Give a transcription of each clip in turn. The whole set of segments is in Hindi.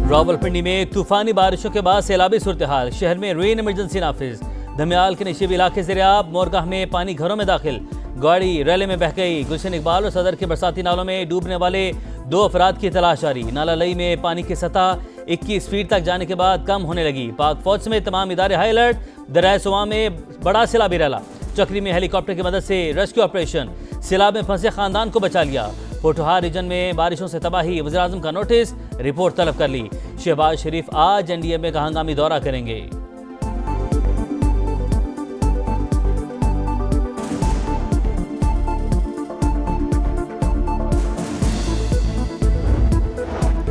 रावलपिंडी में तूफानी बारिशों के बाद सैलाबी सूरत हाल, शहर में रेन इमरजेंसी नाफिज। धमियाल के नशीबी इलाके से रियाब, मोरगाह में पानी घरों में दाखिल, गाड़ी रैले में बह गई। गुलशन इकबाल और सदर के बरसाती नालों में डूबने वाले 2 अफराद की तलाश जारी। नाला लई में पानी की सतह 21 फीट तक जाने के बाद कम होने लगी। पाक फौज समेत तमाम इदारे हाई अलर्ट। दरिया सुवा में बड़ा सैलाबी रैला, चक्री में हेलीकॉप्टर की मदद से रेस्क्यू ऑपरेशन, सैलाब में फंसे खानदान को बचा लिया। पोठोहार रीजन में बारिशों से तबाही, वज़ीर आज़म का नोटिस, रिपोर्ट तलब कर ली। शहबाज शरीफ आज NDMA का हंगामी दौरा करेंगे।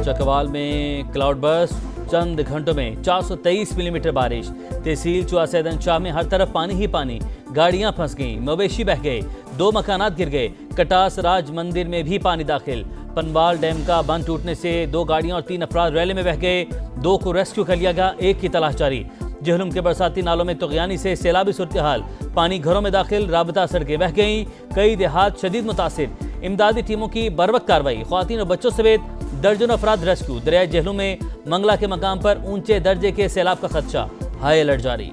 चकवाल में क्लाउड बर्स्ट, चंद घंटों में 423 मिलीमीटर बारिश। तहसील चुआसैदन शाह में हर तरफ पानी ही पानी, गाड़ियां फंस गईं, मवेशी बह गए, 2 मकानात गिर गए। कटास राज मंदिर में भी पानी दाखिल। पनवाल डैम का बंद टूटने से 2 गाड़ियां और 3 अफराद रैले में बह गए। 2 को रेस्क्यू कर लिया गया, 1 की तलाश जारी। जहलुम के बरसाती नालों में तुग़यानी से सैलाबी सूरत हाल, पानी घरों में दाखिल, राबता सड़कें बह गईं, कई देहात शदीद मुतासिर। इमदादी टीमों की बरवक्त कार्रवाई, ख्वातीन और बच्चों समेत दर्जनों अफराद रेस्क्यू। दरियाए जहलुम में मंगला के मकाम पर ऊंचे दर्जे के सैलाब का खदशा, हाई अलर्ट जारी।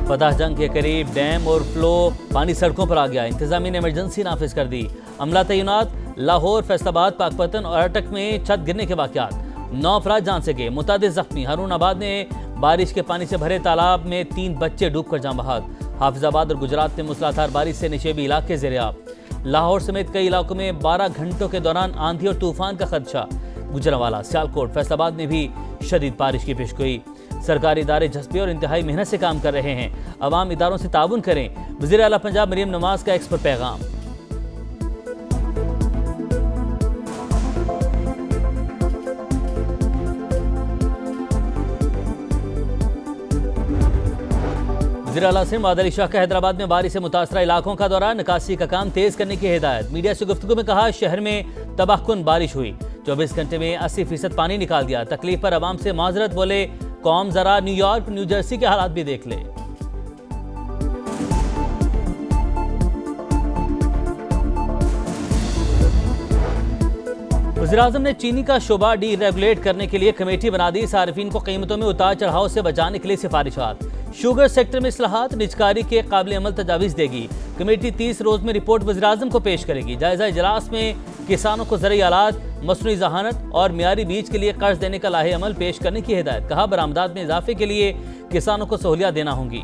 फतह जंग के करीब डैम और फ्लो पानी सड़कों पर आ गया। इंतजामिया ने इमरजेंसी नाफिज कर दी। अमला तैनात। लाहौर, फैसलाबाद, पाकपतन और अटक में छत गिरने के वाकयात, 9 अफराद जान से गए, मुतादिद जख्मी। हारूनाबाद में बारिश के पानी से भरे तालाब में 3 बच्चे डूबकर जान बहाक। हाफिजाबाद और गुजरात में मूसलाधार बारिश से निशेबी इलाके ज़ेर-ए-आब। लाहौर समेत कई इलाकों में 12 घंटों के दौरान आंधी और तूफान का खदशा। गुजरांवाला, सियालकोट, फैसलाबाद में भी शदीद बारिश की पेशगोई। सरकारी इदारे जज्बे और इंतहाई मेहनत से काम कर रहे हैं, अवाम इदारों से ताउन करें। वज़ीर आला पंजाब मरियम नवाज का एक्स पर पैगाम। वज़ीर आला सिंध मुआद अली शाह का हैदराबाद में बारिश से मुतासरा इलाकों का दौरा, निकासी का काम तेज करने की हिदायत। मीडिया से गुफ्तगू में कहा, शहर में तबाहकुन बारिश हुई, 24 घंटे में 80% पानी निकाल दिया। तकलीफ पर अवाम से माजरत, बोले कौम जरा न्यूयॉर्क, न्यू जर्सी के हालात भी देख ले। वज़ीर आज़म ने चीनी का शोबा डीरेगुलेट करने के लिए कमेटी बना दी। सार्फिन को कीमतों में उतार चढ़ाव से बचाने के लिए सिफारिशात। शुगर सेक्टर में इस्लाहात, निजकारी के काबिल अमल तजावीज़ देगी। कमेटी 30 रोज में रिपोर्ट वज़ीर आज़म को पेश करेगी। जायजा इजलास में किसानों को ज़रूरी आलात, मसनूई ज़हानत और मियारी बीज के लिए कर्ज देने का लाहे अमल पेश करने की हिदायत। कहा, बरामदात में इजाफे के लिए किसानों को सहूलियत देना होंगी।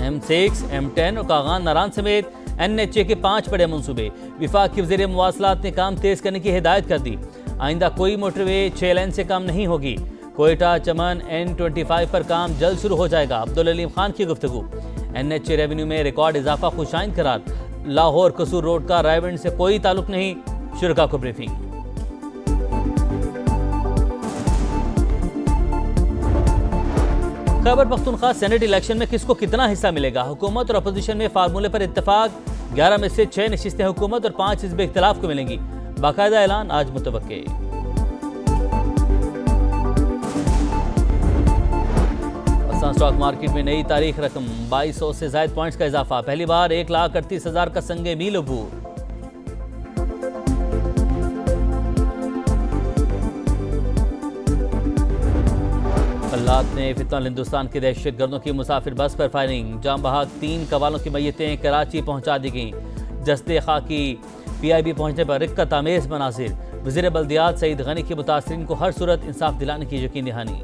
M6, M10 और कागान नारान समेत NHA के 5 बड़े मंसूबे। विफाक की वज़ीर मुवासलात ने काम तेज करने की हिदायत कर दी। आइंदा कोई मोटरवे 6 लेन से कम नहीं होगी। कोयटा चमन N25 पर काम जल्द शुरू हो जाएगा। अब्दुल अलीम खान की गुफ्तगू। NHA रेवेन्यू में रिकॉर्ड इजाफा, खुशाइन करार। लाहौर कसूर रोड का रायविंड से कोई ताल्लुक नहीं, शुरका को briefing. Khyber Pakhtunkhwa senate election में किसको कितना हिस्सा मिलेगा? हुकूमत और अपोजिशन में फार्मूले पर इत्तेफाक। 11 में से 6 नशिस्तें हुकूमत और 5 हिज़्ब इख्तिलाफ को मिलेंगी। बाकायदा ऐलान आज मुतवक्के। स्टॉक मार्केट में नई तारीख रकम, 2200 से ज़ायद पॉइंट्स का इजाफा। पहली बार 1,38,000 का संगे मील अबूर। अल्लाह ने फितनल हिंदुस्तान के दहशत गर्दों की मुसाफिर बस पर फायरिंग, जाम बहाक 3 कवालों की मैयतें कराची पहुंचा दी गईं। जस्ते खाकी PIB पहुंचने पर रिक्कत आमेज मनाजिर। वज़ीर बल्दियात सईद गनी की मुतासरीन को हर सूरत इंसाफ दिलाने की यकीन दहानी।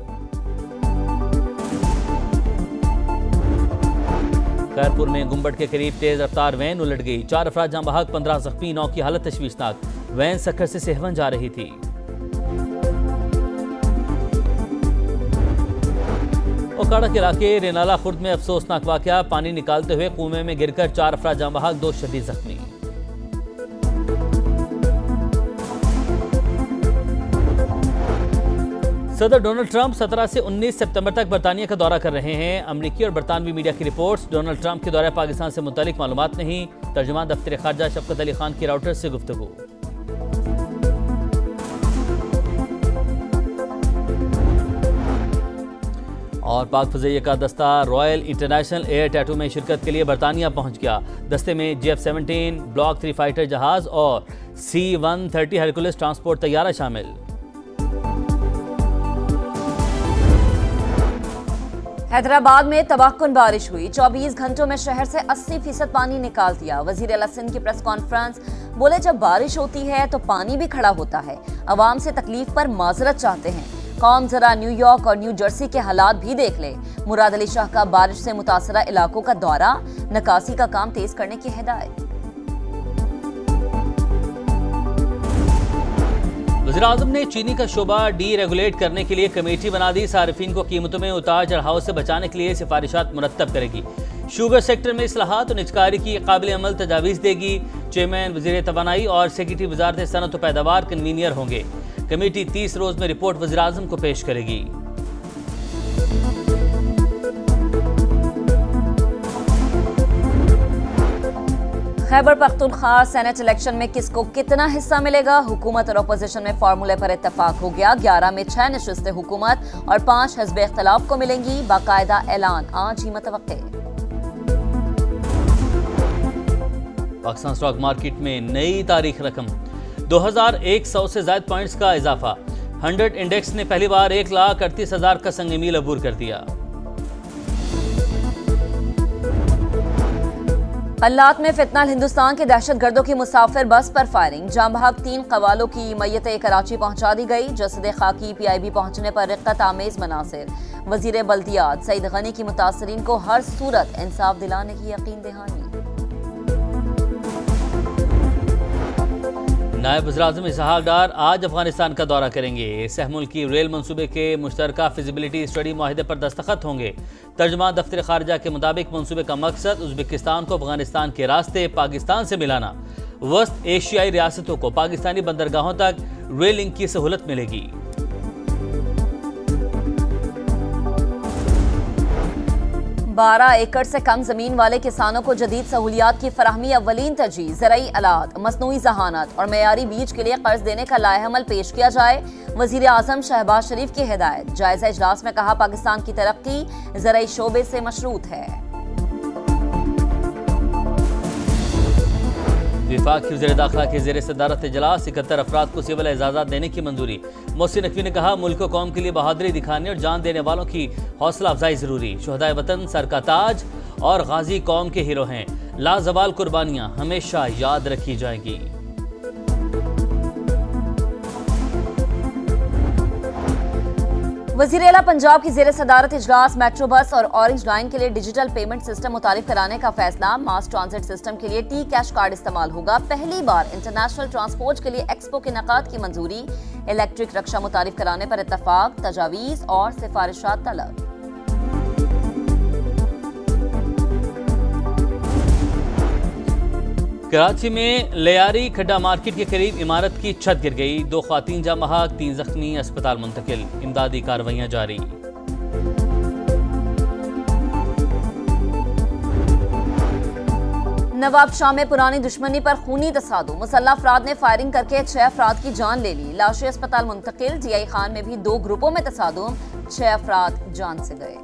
खैरपुर में गुम्बट के करीब तेज रफ्तार वैन उलट गई, 4 अफराद जाम बहाक, 15 जख्मी, 9 की हालत तशवीशनाक। वैन सक्खर से सेहवन जा रही थी। ओकाड़ा के इलाके रेनाला खुर्द में अफसोसनाक वाकया, पानी निकालते हुए कुएं में गिरकर 4 अफराद जाम बहाक, 2 शदीद जख्मी। सदर डोनाल्ड ट्रंप 17 से 19 सितंबर तक बरतानिया का दौरा कर रहे हैं। अमरीकी और बरतानवी मीडिया की रिपोर्ट्स। डोनाल्ड ट्रंप के दौरे पाकिस्तान से मुतालिक मालूमात नहीं। तर्जुमान दफ्तर खारजा शफकत अली खान की राउटर से गुफ्तगू। और पाक फज़ैया का दस्ता रॉयल इंटरनेशनल एयर टैटू में शिरकत के लिए बरतानिया पहुंच गया। दस्ते में JF-17 ब्लॉक 3 फाइटर जहाज और C-130 हरकुलिस ट्रांसपोर्ट तैयारा शामिल। हैदराबाद में तबाहकुन बारिश हुई। 24 घंटों में शहर से 80% पानी निकाल दिया। वजीर आला सिंध की प्रेस कॉन्फ्रेंस, बोले जब बारिश होती है तो पानी भी खड़ा होता है। अवाम से तकलीफ पर माजरत चाहते हैं। कौम जरा न्यूयॉर्क और न्यू जर्सी के हालात भी देख ले। मुराद अली शाह का बारिश से मुतासरा इलाकों का दौरा, निकासी का काम तेज करने की हिदायत। वज़ीर-ए-आज़म ने चीनी का शोबा डीरेगुलेट करने के लिए कमेटी बना दी। सार्फिन को कीमतों में उतार चढ़ाव से बचाने के लिए सिफारिशात मुरत्तब करेगी। शुगर सेक्टर में इस्लाहात और निजकारी की काबिल अमल तजावीज़ देगी। चेयरमैन वज़ीर तवानाई और सेक्रेटरी वज़ारत सनअत व पैदावार कन्वीनियर होंगे। कमेटी 30 रोज में रिपोर्ट वज़ीर-ए-आज़म को पेश करेगी। खैबर पख्तूनख्वा सेनेट इलेक्शन में किसको कितना हिस्सा मिलेगा? हुकूमत और अपोजिशन में फार्मूले पर इत्तफाक हो गया। 11 में 6 नशिस्तें हुकूमत और 5 हिज़्ब इख्तिलाफ को मिलेंगी। बाकायदा ऐलान आज ही मुतवक्के। पाकिस्तान स्टॉक मार्केट में नई तारीख रकम 2100 से ज़ायद पॉइंट्स का इजाफा। 100 इंडेक्स ने पहली बार 1,38,000 का संग मील अबूर कर दिया। अल्लात में फितनाल हिंदुस्तान के दहशतगर्दों की मुसाफिर बस पर फायरिंग। जाम बहक 3 कवालों की मैयतें कराची पहुंचा दी गई। जसद खाकी PIB पहुंचने पर रिक्कत आमेज मनासिर। वजीर बल्दियात सईद गनी की मुतासरीन को हर सूरत इंसाफ दिलाने की यकीन दहानी। नायब वज़ीर-ए-आज़म इसहाक डार आज अफगानिस्तान का दौरा करेंगे। सहमुल्की रेल मंसूबे के मुश्तरका फिजिबिलिटी स्टडी माहिदे पर दस्तखत होंगे। तर्जुमान दफ्तर खारजा के मुताबिक मंसूबे का मकसद उज़्बेकिस्तान को अफगानिस्तान के रास्ते पाकिस्तान से मिलाना। वस्त एशियाई रियासतों को पाकिस्तानी बंदरगाहों तक रेल लिंक की सहूलत मिलेगी। 12 एकड़ से कम जमीन वाले किसानों को जदीद सहूलियात की फराहमी अव्वलीन तरजीह। ज़राई आलात, मसनूई ज़हानत और मेयारी बीज के लिए कर्ज देने का लाएहमल पेश किया जाए। वज़ीर आज़म शहबाज शरीफ की हिदायत। जायजा इजलास में कहा, पाकिस्तान की तरक्की ज़राई शोबे से मशरूत है। विफाक की वज़ीर दाखिला के ज़ेर सदारत इजलास 71 अफराद को सिविल एजाज़ात देने की मंजूरी। मोहसिन नकवी ने कहा, मुल्क को कौम के लिए बहादुरी दिखाने और जान देने वालों की हौसला अफजाई जरूरी। शुहदाए वतन सर का ताज और गाजी कौम के हीरो हैं। लाजवाल कुर्बानियां हमेशा याद रखी जाएंगी। वज़ीर आला पंजाब की ज़ेर सदारत इजलास मेट्रो बस और ऑरेंज लाइन के लिए डिजिटल पेमेंट सिस्टम मुतारिफ कराने का फैसला। मास ट्रांजिट सिस्टम के लिए टी कैश कार्ड इस्तेमाल होगा। पहली बार इंटरनेशनल ट्रांसपोर्ट के लिए एक्सपो के इनेकाद की मंजूरी। इलेक्ट्रिक रक्षा मुतारिफ कराने पर इत्तफाक। तजावीज़ और सिफारिशात तलब। कराची में लियारी खड्डा मार्केट के करीब इमारत की छत गिर गई। 2 ख्वातीन जाम बहक, 3 जख्मी, अस्पताल मुंतकिल। इमदादी कार्रवाइयां जारी। नवाब शाह में पुरानी दुश्मनी पर खूनी तसादुम। मुसल्लह अफराद ने फायरिंग करके 6 अफराद की जान ले ली। लाशें अस्पताल मुंतकिल। DI खान में भी 2 ग्रुपों में तसादुम, 6 अफराद जान से गए।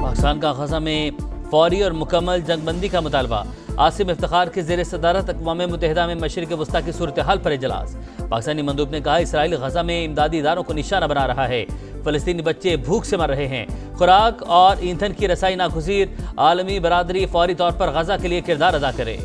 पाकिस्तान का गजा में फौरी और मुकम्मल जंगबंदी का मुतालबा। आसिम इफ्तिखार के ज़ेर सदारत अक़वाम मुत्तहिदा में मशरिक़ वस्ता की सूरत हाल पर इजलास। पाकिस्तानी मंदूब ने कहा, इसराइल गजा में इमदादी इदारों को निशाना बना रहा है। फ़लस्तीनी बच्चे भूख से मर रहे हैं। खुराक और ईंधन की रसाई नागुज़ीर। आलमी बरादरी फौरी तौर पर गजा के लिए किरदार अदा करे।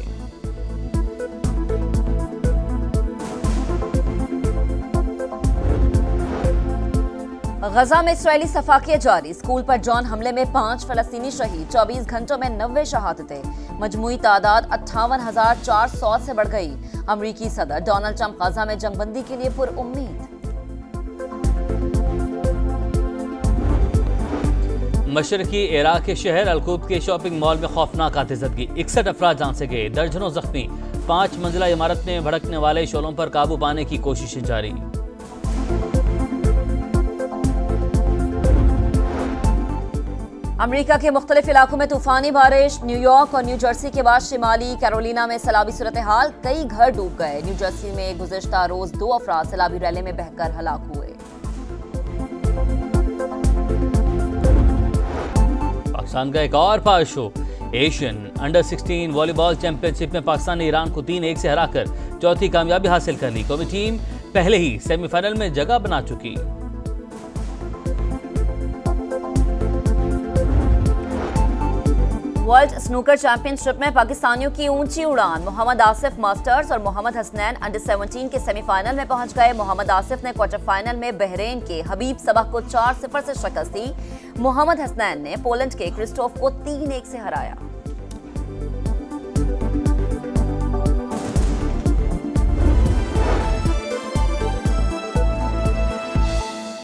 गजा में इसराइली सफाकिया जारी। स्कूल पर ड्रोन हमले में 5 फलस्तीनी शहीद। 24 घंटों में 90 शहादतें। मजमूई तादाद 58,400 से बढ़ गई। अमरीकी सदर डोनाल्ड ट्रंप गजा में जंगबंदी के लिए पुरउम्मीद। मशरकी इराक के शहर अलकूब के शॉपिंग मॉल में खौफनाक आतिशबाजी। 61 अफराद जान से गए, दर्जनों जख्मी। 5 मंजिला इमारत में भड़कने वाले शोलों पर काबू पाने की कोशिशें जारी। अमेरिका के मुख्तलिफ इलाकों में तूफानी बारिश। न्यूयॉर्क और न्यू जर्सी के बाद शिमाली कैरोलिना में सैलाबी सूरत हाल, कई घर डूब गए। न्यू जर्सी में गुज़िश्ता रोज 2 अफराद सैलाबी रैले में बहकर हलाक हुए। पाकिस्तान का एक और power show. Asian under 16 volleyball championship में पाकिस्तान ने ईरान को 3-1 से हराकर चौथी कामयाबी हासिल कर ली। कौमी टीम पहले ही सेमीफाइनल में जगह बना चुकी। वर्ल्ड स्नूकर चैंपियनशिप में पाकिस्तानियों की ऊंची उड़ान। मोहम्मद आसिफ मास्टर्स और मोहम्मद हसनैन अंडर 17 के सेमीफाइनल में पहुंच गए। मोहम्मद आसिफ ने क्वार्टर फाइनल में बहरीन के हबीब सबह को 4-0 से शिकस्त दी। मोहम्मद हसनैन ने पोलैंड के क्रिस्टोफ को 3-1 से हराया।